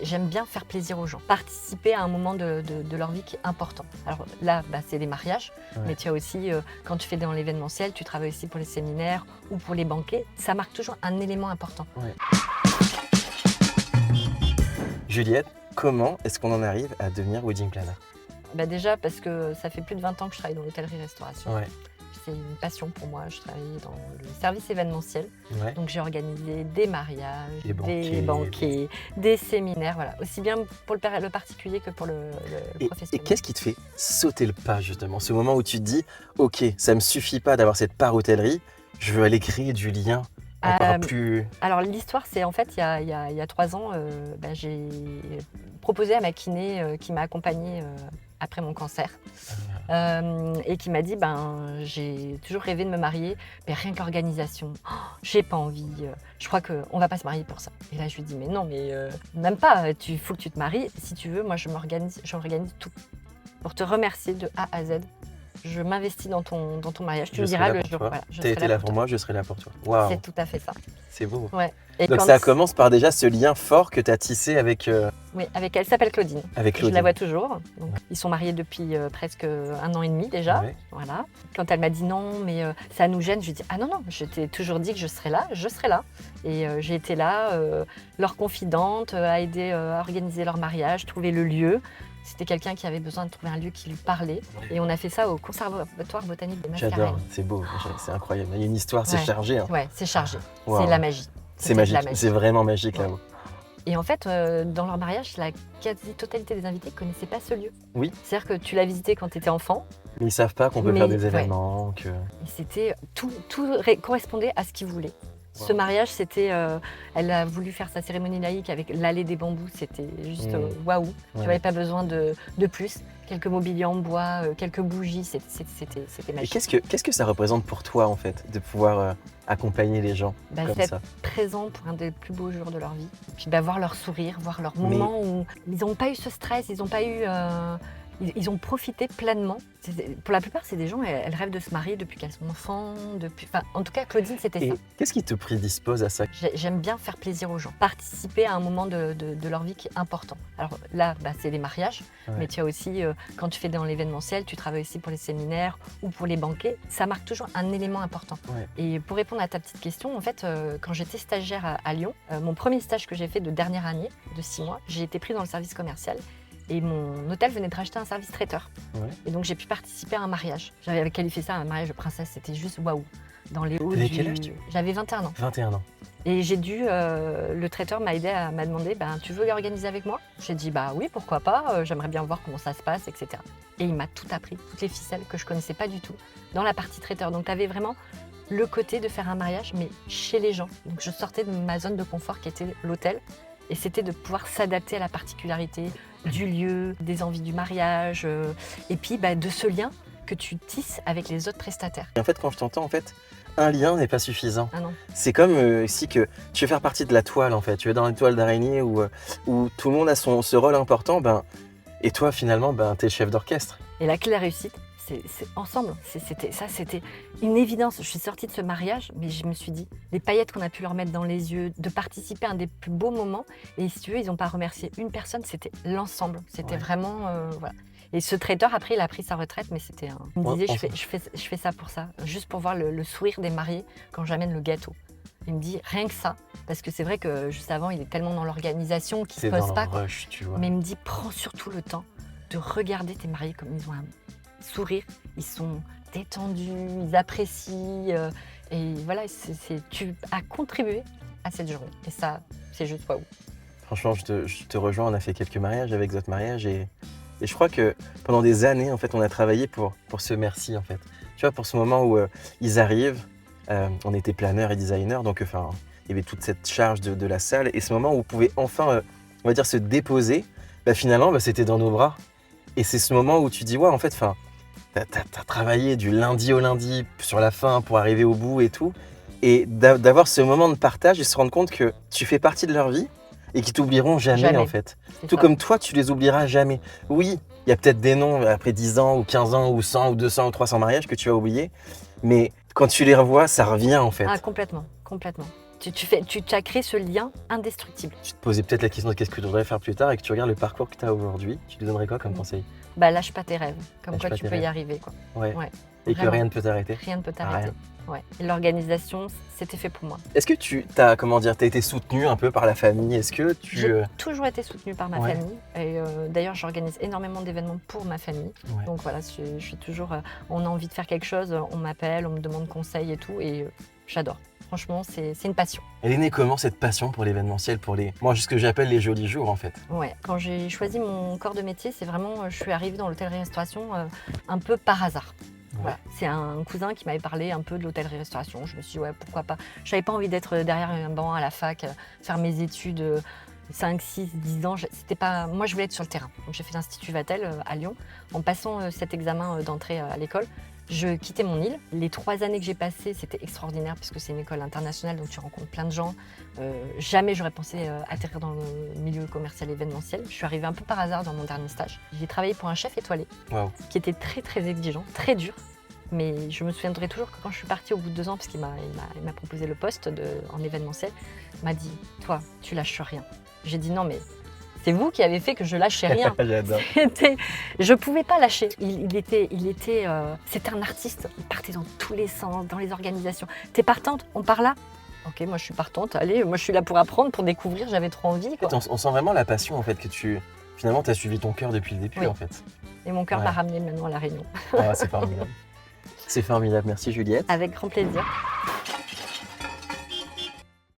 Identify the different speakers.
Speaker 1: J'aime bien faire plaisir aux gens, participer à un moment de leur vie qui est important. Alors là, c'est les mariages, mais tu as aussi, quand tu fais dans l'événementiel, tu travailles aussi pour les séminaires ou pour les banquets. Ça marque toujours un élément important.
Speaker 2: Ouais. Juliette, comment est-ce qu'on en arrive à devenir wedding planner?
Speaker 1: Déjà parce que ça fait plus de 20 ans que je travaille dans l'hôtellerie-restauration.
Speaker 2: Ouais.
Speaker 1: C'est une passion pour moi. Je travaillais dans le service événementiel.
Speaker 2: Ouais.
Speaker 1: Donc j'ai organisé des mariages,
Speaker 2: Des
Speaker 1: banquets, des séminaires, voilà. Aussi bien pour le particulier que pour le
Speaker 2: Et
Speaker 1: professionnel.
Speaker 2: qu'est-ce qui te fait sauter le pas justement? Ce moment où tu te dis, ok, ça ne me suffit pas d'avoir cette part hôtellerie, je veux aller créer du lien encore plus...
Speaker 1: Alors l'histoire, c'est en fait, il y a 3 ans, j'ai proposé à ma kiné qui m'a accompagnée après mon cancer et qui m'a dit, j'ai toujours rêvé de me marier, mais rien qu'organisation, j'ai pas envie, je crois qu'on va pas se marier pour ça. Et là je lui dis, mais non, mais même pas, il faut que tu te maries, si tu veux, moi j'organise tout pour te remercier de A à Z. Je m'investis dans ton mariage. Tu me diras le jour. Voilà,
Speaker 2: tu as été là pour moi, je serai là pour toi. Waouh.
Speaker 1: C'est tout à fait ça.
Speaker 2: C'est beau.
Speaker 1: Ouais. Et
Speaker 2: donc ça commence par déjà ce lien fort que tu as tissé avec...
Speaker 1: Oui, avec elle. Elle s'appelle Claudine.
Speaker 2: Avec Claudine.
Speaker 1: Je la vois toujours. Donc, ils sont mariés depuis presque 1 an et demi déjà.
Speaker 2: Ouais.
Speaker 1: Voilà. Quand elle m'a dit non, mais ça nous gêne, je lui ai dit ah non, je t'ai toujours dit que je serais là, je serai là. Et j'ai été là, leur confidente, à aider à organiser leur mariage, trouver le lieu. C'était quelqu'un qui avait besoin de trouver un lieu qui lui parlait. Et on a fait ça au Conservatoire botanique de Mascarene.
Speaker 2: J'adore, c'est beau, c'est incroyable. Il y a une histoire, c'est chargé. Hein.
Speaker 1: Ouais, c'est chargé.
Speaker 2: Wow.
Speaker 1: C'est la magie.
Speaker 2: C'est magique, c'est vraiment magique là-haut.
Speaker 1: Et en fait, dans leur mariage, la quasi-totalité des invités ne connaissaient pas ce lieu.
Speaker 2: Oui.
Speaker 1: C'est-à-dire que tu l'as visité quand tu étais enfant.
Speaker 2: Mais ils ne savent pas qu'on peut faire des événements. Que...
Speaker 1: Et c'était, tout correspondait à ce qu'ils voulaient. Ce mariage, c'était, elle a voulu faire sa cérémonie laïque avec l'allée des bambous, c'était juste waouh. Tu n'avais pas besoin de plus. Quelques mobiliers en bois, quelques bougies, c'était magique.
Speaker 2: Et qu'est-ce que ça représente pour toi en fait, de pouvoir accompagner les gens comme
Speaker 1: c'est
Speaker 2: ça?
Speaker 1: Être présent pour un des plus beaux jours de leur vie. Puis voir leur sourire, voir leur moment où ils n'ont pas eu ce stress, ils n'ont pas eu... Ils ont profité pleinement. Pour la plupart, c'est des gens, elles rêvent de se marier depuis qu'elles sont enfants. En tout cas, Claudine, c'était ça.
Speaker 2: Qu'est-ce qui te prédispose à ça?
Speaker 1: J'aime bien faire plaisir aux gens, participer à un moment de leur vie qui est important. Alors là, c'est les mariages, mais tu as aussi, quand tu fais dans l'événementiel, tu travailles aussi pour les séminaires ou pour les banquets. Ça marque toujours un élément important.
Speaker 2: Ouais.
Speaker 1: Et pour répondre à ta petite question, en fait, quand j'étais stagiaire à Lyon, mon premier stage que j'ai fait de dernière année, de 6 mois, j'ai été prise dans le service commercial. Et mon hôtel venait de racheter un service traiteur. Ouais. Et donc j'ai pu participer à un mariage. J'avais qualifié ça un mariage de princesse, c'était juste waouh. Dans les hauts
Speaker 2: du... quel âge
Speaker 1: J'avais 21 ans.
Speaker 2: 21 ans.
Speaker 1: Et j'ai dû, le traiteur m'a demandé, tu veux organiser avec moi? J'ai dit oui, pourquoi pas, j'aimerais bien voir comment ça se passe, etc. Et il m'a tout appris, toutes les ficelles que je connaissais pas du tout, dans la partie traiteur. Donc tu avais vraiment le côté de faire un mariage, mais chez les gens. Donc je sortais de ma zone de confort qui était l'hôtel. Et c'était de pouvoir s'adapter à la particularité du lieu, des envies du mariage, et puis de ce lien que tu tisses avec les autres prestataires.
Speaker 2: Et en fait, quand je t'entends, un lien n'est pas suffisant.
Speaker 1: Ah non.
Speaker 2: C'est comme si que tu veux faire partie de la toile, en fait. Tu es dans une toile d'araignée où tout le monde a ce rôle important, et toi, finalement, tu es le chef d'orchestre.
Speaker 1: Et la clé de la réussite, c'est ensemble. C'était une évidence. Je suis sortie de ce mariage, mais je me suis dit, les paillettes qu'on a pu leur mettre dans les yeux, de participer à un des plus beaux moments. Et si tu veux, ils n'ont pas remercié une personne, c'était l'ensemble. C'était vraiment... voilà. Et ce traiteur, après, il a pris sa retraite, mais c'était il me disait, je fais ça pour ça, juste pour voir le sourire des mariés quand j'amène le gâteau. Il me dit, rien que ça, parce que c'est vrai que juste avant, il est tellement dans l'organisation qu'il ne se pose pas.
Speaker 2: Rush, tu vois.
Speaker 1: Mais il me dit, prends surtout le temps de regarder tes mariés comme ils ont un sourire, ils sont détendus, ils apprécient, et voilà, tu as contribué à cette journée. Et ça, c'est juste waouh.
Speaker 2: Franchement, je te rejoins, on a fait quelques mariages avec Zot Mariage et je crois que pendant des années, en fait, on a travaillé pour ce merci, en fait. Tu vois, pour ce moment où ils arrivent, on était planeur et designer, donc il y avait toute cette charge de la salle, et ce moment où on pouvait enfin, on va dire, se déposer, finalement, c'était dans nos bras. Et c'est ce moment où tu dis, ouais, en fait, t'as travaillé du lundi au lundi sur la fin pour arriver au bout et tout. Et d'avoir ce moment de partage et se rendre compte que tu fais partie de leur vie et qu'ils t'oublieront jamais, en fait. Tout comme toi, tu les oublieras jamais. Oui, il y a peut-être des noms après 10 ans ou 15 ans ou 100 ou 200 ou 300 mariages que tu vas oublier. Mais quand tu les revois, ça revient, en fait.
Speaker 1: Ah, complètement, complètement. Tu as créé ce lien indestructible.
Speaker 2: Tu te posais peut-être la question de qu'est-ce que tu voudrais faire plus tard et que tu regardes le parcours que tu as aujourd'hui, tu lui donnerais quoi comme conseil?
Speaker 1: Bah, lâche pas tes rêves, comme
Speaker 2: Lâche
Speaker 1: quoi
Speaker 2: pas
Speaker 1: tu
Speaker 2: tes
Speaker 1: peux y
Speaker 2: rêves.
Speaker 1: arriver, quoi.
Speaker 2: Ouais.
Speaker 1: Ouais,
Speaker 2: Et que
Speaker 1: vraiment.
Speaker 2: rien ne peut t'arrêter.
Speaker 1: Rien ne peut
Speaker 2: Ah,
Speaker 1: t'arrêter.
Speaker 2: rien.
Speaker 1: Ouais. Et l'organisation, c'était fait pour moi.
Speaker 2: Est-ce que tu as, comment dire, t'as été soutenue un peu par la famille? Est-ce que tu...
Speaker 1: J'ai toujours été soutenue par ma
Speaker 2: Ouais.
Speaker 1: famille. Et d'ailleurs, j'organise énormément d'événements pour ma famille.
Speaker 2: Ouais.
Speaker 1: Donc voilà, je suis toujours. On a envie de faire quelque chose, on m'appelle, on me demande conseil et tout. Et j'adore. Franchement, c'est une passion.
Speaker 2: Elle est née comment cette passion pour l'événementiel, pour les... Moi, ce que j'appelle les jolis jours en fait.
Speaker 1: Ouais. Quand j'ai choisi mon corps de métier, c'est vraiment. Je suis arrivée dans l'hôtellerie-restauration un peu par hasard.
Speaker 2: Ouais.
Speaker 1: Voilà. C'est un cousin qui m'avait parlé un peu de l'hôtellerie-restauration. Je me suis dit, ouais, pourquoi pas. Je n'avais pas envie d'être derrière un banc à la fac, faire mes études 5, 6, 10 ans. C'était pas... Moi, je voulais être sur le terrain. Donc, j'ai fait l'Institut Vatel à Lyon. En passant cet examen d'entrée à l'école, je quittais mon île. Les 3 années que j'ai passées, c'était extraordinaire puisque c'est une école internationale, donc tu rencontres plein de gens. Jamais j'aurais pensé atterrir dans le milieu commercial événementiel. Je suis arrivée un peu par hasard dans mon dernier stage. J'ai travaillé pour un chef étoilé qui était très très exigeant, très dur. Mais je me souviendrai toujours que quand je suis partie au bout de 2 ans, parce qu'il m'a proposé le poste en événementiel, il m'a dit « Toi, tu lâches rien ». J'ai dit « Non, mais c'est vous qui avez fait que je lâchais rien ».
Speaker 2: J'adore.
Speaker 1: Je ne pouvais pas lâcher. C'était un artiste. Il partait dans tous les sens, dans les organisations. T'es partante? On part là? Ok, moi je suis partante. Allez, moi je suis là pour apprendre, pour découvrir. J'avais trop envie, quoi.
Speaker 2: On sent vraiment la passion en fait que tu... Finalement, tu as suivi ton cœur depuis le début
Speaker 1: Oui.
Speaker 2: en fait.
Speaker 1: Et mon cœur
Speaker 2: Ouais.
Speaker 1: m'a ramené maintenant à La Réunion.
Speaker 2: Ah, c'est formidable. C'est formidable. Merci Juliette.
Speaker 1: Avec grand plaisir.